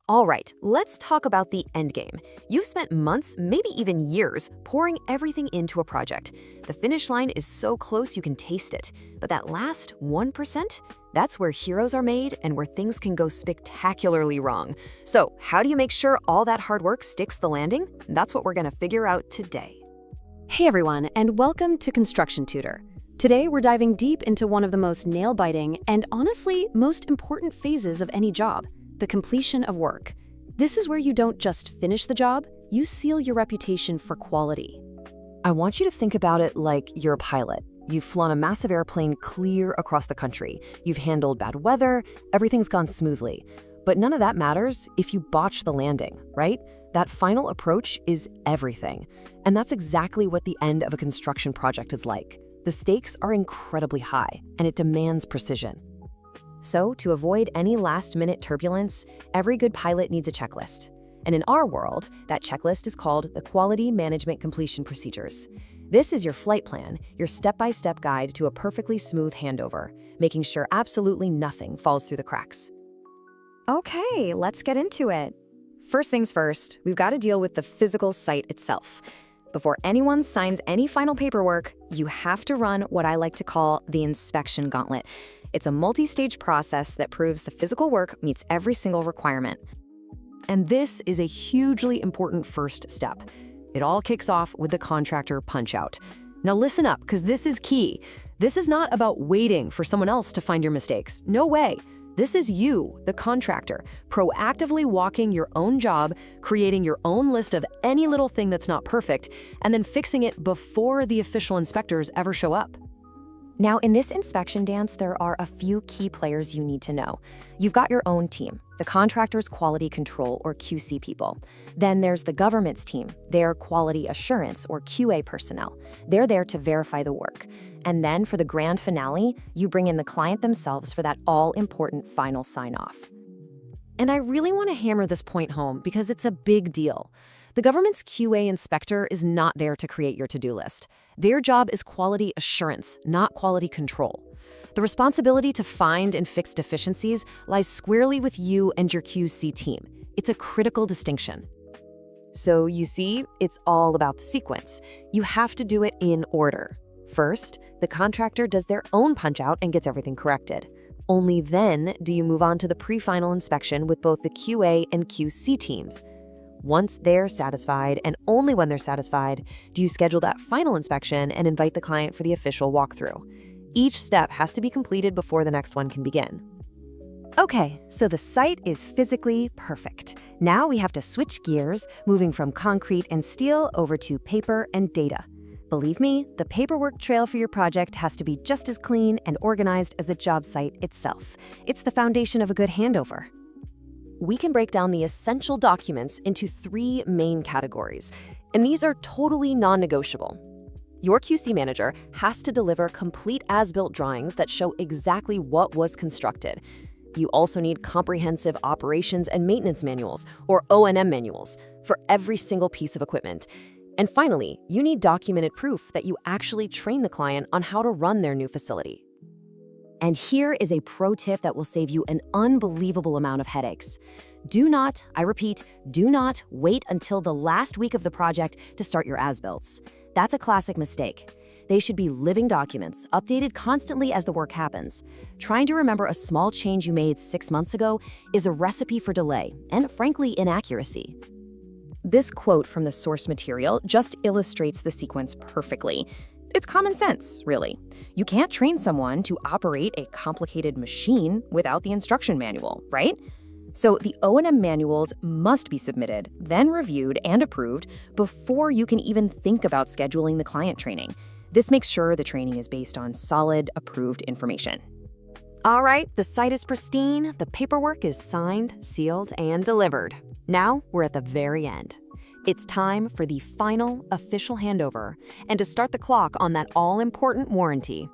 All right, let's talk about the end game. You've spent months, maybe even years, pouring everything into a project. The finish line is so close you can taste it. But that last 1%? That's where heroes are made and where things can go spectacularly wrong. So, how do you make sure all that hard work sticks the landing? That's what we're going to figure out today. Hey everyone, and welcome to Construction Tutor. Today we're diving deep into one of the most nail-biting and honestly most important phases of any job, the completion of work. This is where you don't just finish the job, you seal your reputation for quality. I want you to think about it like you're a pilot. You've flown a massive airplane clear across the country. You've handled bad weather, everything's gone smoothly. But none of that matters if you botch the landing, right? That final approach is everything. And that's exactly what the end of a construction project is like. The stakes are incredibly high, and it demands precision. So, to avoid any last-minute turbulence, every good pilot needs a checklist. And in our world, that checklist is called the Quality Management Completion Procedures. This is your flight plan, your step-by-step guide to a perfectly smooth handover, making sure absolutely nothing falls through the cracks. Okay, let's get into it. First things first, we've got to deal with the physical site itself. Before anyone signs any final paperwork, you have to run what I like to call the inspection gauntlet. It's a multi-stage process that proves the physical work meets every single requirement. And this is a hugely important first step. It all kicks off with the contractor punch-out. Now listen up, because this is key. This is not about waiting for someone else to find your mistakes. No way. This is you, the contractor, proactively walking your own job, creating your own list of any little thing that's not perfect, and then fixing it before the official inspectors ever show up. Now, in this inspection dance, there are a few key players you need to know. You've got your own team, the contractor's quality control or QC people. Then there's the government's team, their quality assurance or QA personnel. They're there to verify the work. And then for the grand finale, you bring in the client themselves for that all-important final sign-off. And I really want to hammer this point home because it's a big deal. The government's QA inspector is not there to create your to-do list. Their job is quality assurance, not quality control. The responsibility to find and fix deficiencies lies squarely with you and your QC team. It's a critical distinction. So you see, it's all about the sequence. You have to do it in order. First, the contractor does their own punch-out and gets everything corrected. Only then do you move on to the pre-final inspection with both the QA and QC teams. Once they're satisfied, and only when they're satisfied, do you schedule that final inspection and invite the client for the official walkthrough. Each step has to be completed before the next one can begin. Okay, so the site is physically perfect. Now we have to switch gears, moving from concrete and steel over to paper and data. Believe me, the paperwork trail for your project has to be just as clean and organized as the job site itself. It's the foundation of a good handover. We can break down the essential documents into 3 main categories, and these are totally non-negotiable. Your QC manager has to deliver complete as-built drawings that show exactly what was constructed. You also need comprehensive operations and maintenance manuals, or O&M manuals, for every single piece of equipment. And finally, you need documented proof that you actually train the client on how to run their new facility. And here is a pro tip that will save you an unbelievable amount of headaches. Do not, I repeat, do not wait until the last week of the project to start your as-builts. That's a classic mistake. They should be living documents, updated constantly as the work happens. Trying to remember a small change you made 6 months ago is a recipe for delay and, frankly, inaccuracy. This quote from the source material just illustrates the sequence perfectly. It's common sense, really. You can't train someone to operate a complicated machine without the instruction manual, right? So the O&M manuals must be submitted, then reviewed and approved before you can even think about scheduling the client training. This makes sure the training is based on solid, approved information. All right, the site is pristine, the paperwork is signed, sealed, and delivered. Now we're at the very end. It's time for the final official handover and to start the clock on that all-important warranty.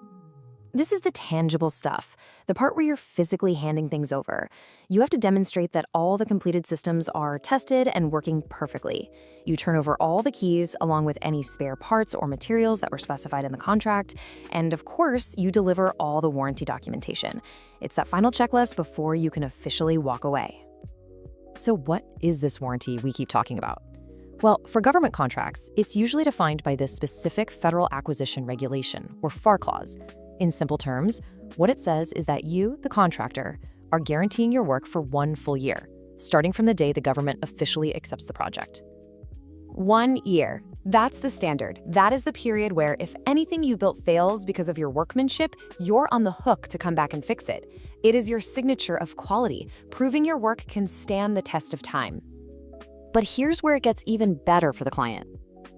This is the tangible stuff, the part where you're physically handing things over. You have to demonstrate that all the completed systems are tested and working perfectly. You turn over all the keys along with any spare parts or materials that were specified in the contract, and of course, you deliver all the warranty documentation. It's that final checklist before you can officially walk away. So what is this warranty we keep talking about? Well, for government contracts, it's usually defined by this specific Federal Acquisition Regulation, or FAR clause. In simple terms, what it says is that you, the contractor, are guaranteeing your work for 1 full year, starting from the day the government officially accepts the project. 1 year. That's the standard. That is the period where if anything you built fails because of your workmanship, you're on the hook to come back and fix it. It is your signature of quality, proving your work can stand the test of time. But here's where it gets even better for the client.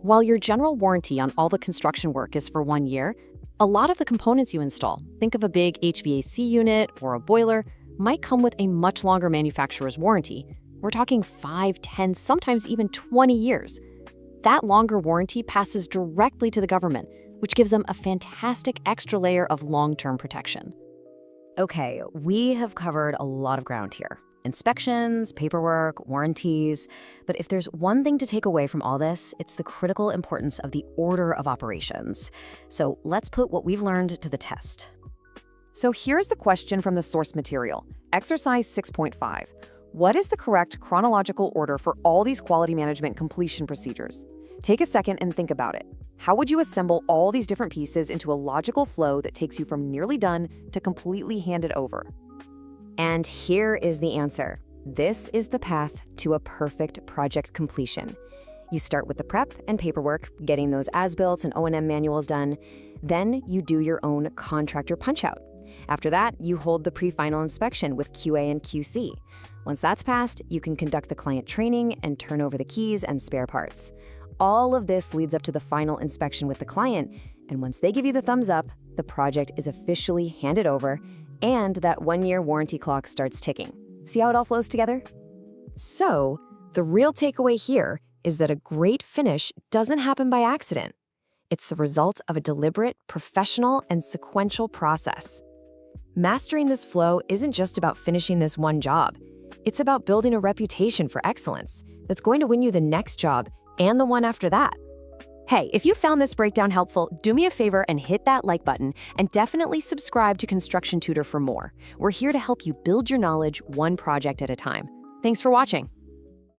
While your general warranty on all the construction work is for 1 year, a lot of the components you install, think of a big HVAC unit or a boiler, might come with a much longer manufacturer's warranty. We're talking 5, 10, sometimes even 20 years. That longer warranty passes directly to the government, which gives them a fantastic extra layer of long-term protection. Okay, we have covered a lot of ground here. Inspections, paperwork, warranties. But if there's one thing to take away from all this, it's the critical importance of the order of operations. So let's put what we've learned to the test. So here's the question from the source material, Exercise 6.5. What is the correct chronological order for all these quality management completion procedures? Take a second and think about it. How would you assemble all these different pieces into a logical flow that takes you from nearly done to completely handed over? And here is the answer. This is the path to a perfect project completion. You start with the prep and paperwork, getting those as-built and O&M manuals done. Then you do your own contractor punch-out. After that, you hold the pre-final inspection with QA and QC. Once that's passed, you can conduct the client training and turn over the keys and spare parts. All of this leads up to the final inspection with the client, and once they give you the thumbs up, the project is officially handed over, and that 1-year warranty clock starts ticking. See how it all flows together? So, the real takeaway here is that a great finish doesn't happen by accident. It's the result of a deliberate, professional, and sequential process. Mastering this flow isn't just about finishing this one job. It's about building a reputation for excellence that's going to win you the next job and the one after that. Hey, if you found this breakdown helpful, do me a favor and hit that like button, and definitely subscribe to Construction Tutor for more. We're here to help you build your knowledge one project at a time. Thanks for watching.